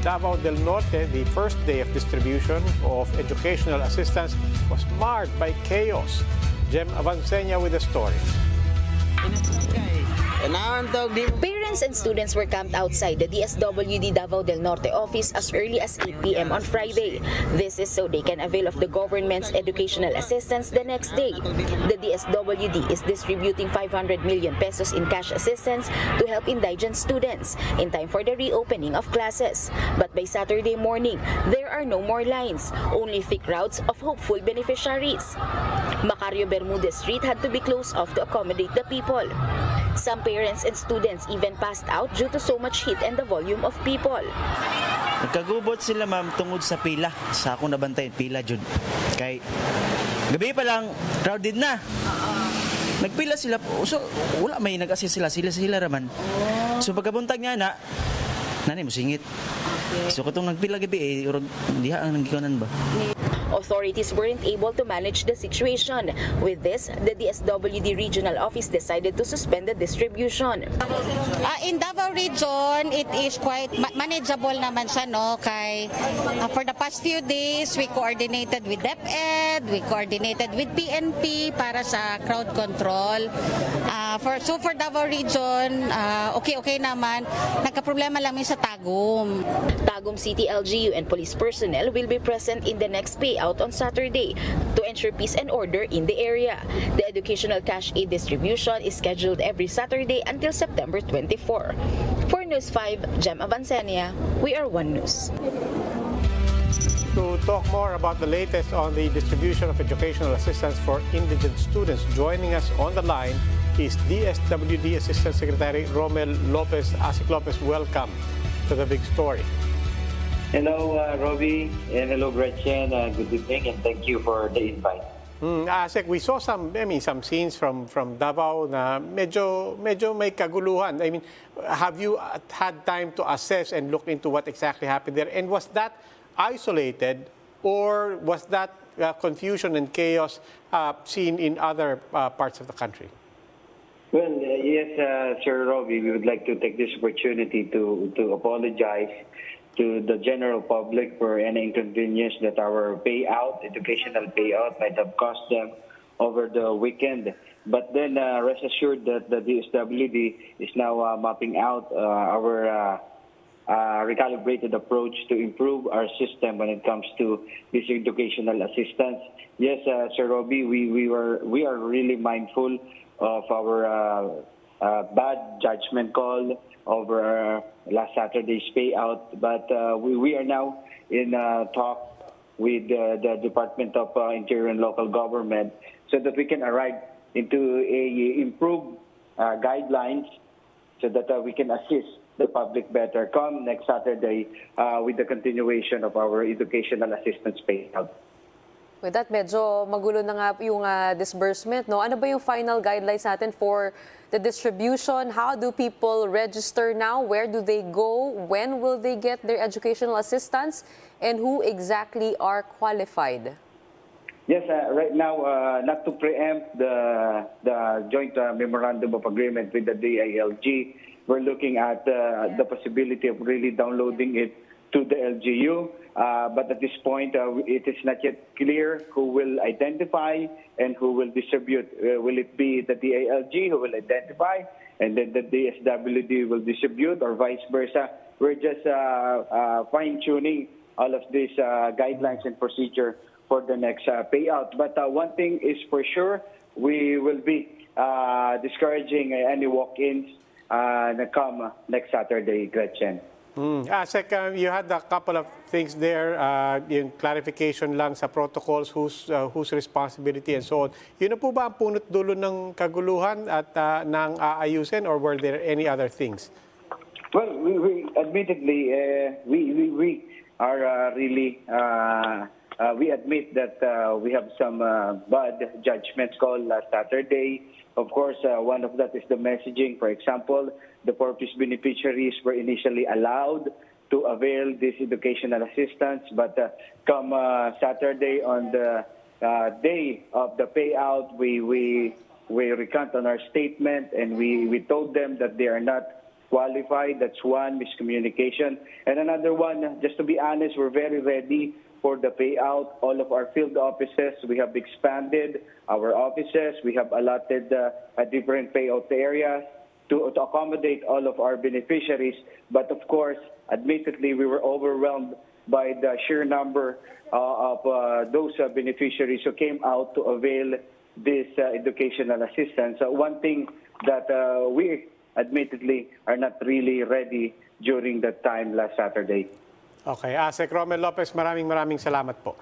Davao del Norte, the first day of distribution of educational assistance was marred by chaos. Jem Avancenia with the story. Parents and students were camped outside the DSWD Davao del Norte office as early as 8 p.m. on Friday. This is so they can avail of the government's educational assistance the next day. The DSWD is distributing 500 million pesos in cash assistance to help indigent students in time for the reopening of classes. But by Saturday morning, there are no more lines, only thick routes of hopeful beneficiaries. Macario Bermudez Street had to be closed off to accommodate the people. Some parents and students even passed out due to so much heat and the volume of people. Nagkagubot sila ma'am tungod sa pila. Sa akong nabantayan, pila jud. Kay gabi pa lang, crowded na. Nagpila sila. So, wala may nag-assist sila. Sila raman. So, pagkabuntag nga na, nanay mo singit. So, katong nagpila gabi, diha ang nagkikanan ba? Authorities weren't able to manage the situation. With this, the DSWD regional office decided to suspend the distribution. In Davao region, it is quite manageable naman siya, no? Kay for the past few days, we coordinated with Dept, we coordinated with PNP para sa crowd control. So for Davao region, okay naman. Nagka-problema lang sa Tagum. Tagum City LGU and police personnel will be present in the next payout on Saturday to ensure peace and order in the area. The educational cash aid distribution is scheduled every Saturday until September 24. For News 5, Jem Avancenia, we are One News. To talk more about the latest on the distribution of educational assistance for indigent students, joining us on the line is DSWD Assistant Secretary Romel Lopez. Asec Lopez, welcome to the big story. Hello, Robbie, and hello, Gretchen. Good evening, and thank you for the invite. Asec, we saw some scenes from Davao na medyo may kaguluhan. I mean, have you had time to assess and look into what exactly happened there? And was that isolated, or was that confusion and chaos seen in other parts of the country? Well, yes, Sir Robbie, we would like to take this opportunity to apologize to the general public for any inconvenience that our educational payout, might have cost them over the weekend. But then rest assured that the DSWD is now mapping out our recalibrated approach to improve our system when it comes to this educational assistance. Yes, Sir Robbie, we are really mindful of our bad judgment call over last Saturday's payout, but we are now in talk with the Department of Interior and Local Government so that we can arrive into improved guidelines so that we can assist the public better come next Saturday with the continuation of our educational assistance payout. With that, medyo magulo na nga yung disbursement, no? Ano ba yung final guidelines natin for the distribution? How do people register now? Where do they go? When will they get their educational assistance? And who exactly are qualified? Yes, right now, not to preempt the joint memorandum of agreement with the DILG, we're looking at the possibility of really downloading it to the LGU. But at this point, it is not yet clear who will identify and who will distribute. Will it be the DILG who will identify and then the DSWD will distribute, or vice versa? We're just fine-tuning all of these guidelines and procedure for the next payout. But one thing is for sure, we will be discouraging any walk-ins that come next Saturday, Gretchen. Asec, you had a couple of things there, yung clarification lang sa protocols, whose responsibility and so on. Yun na po ba ang punot dulo ng kaguluhan at ng aayusin, or were there any other things? Well, we admittedly, we are really, we admit that we have some bad judgments called last Saturday. Of course, one of that is the messaging. For example, the purpose beneficiaries were initially allowed to avail this educational assistance, but come Saturday on the day of the payout, we recant on our statement, and we told them that they are not qualified. That's one, miscommunication. And another one, just to be honest, we're very ready for the payout. All of our field offices, we have expanded our offices. We have allotted different payout areas to accommodate all of our beneficiaries. But of course, admittedly, we were overwhelmed by the sheer number of those beneficiaries who came out to avail this educational assistance. One thing that we admittedly are not really ready during that time last Saturday. Okay, Asec Romel Lopez, maraming salamat po.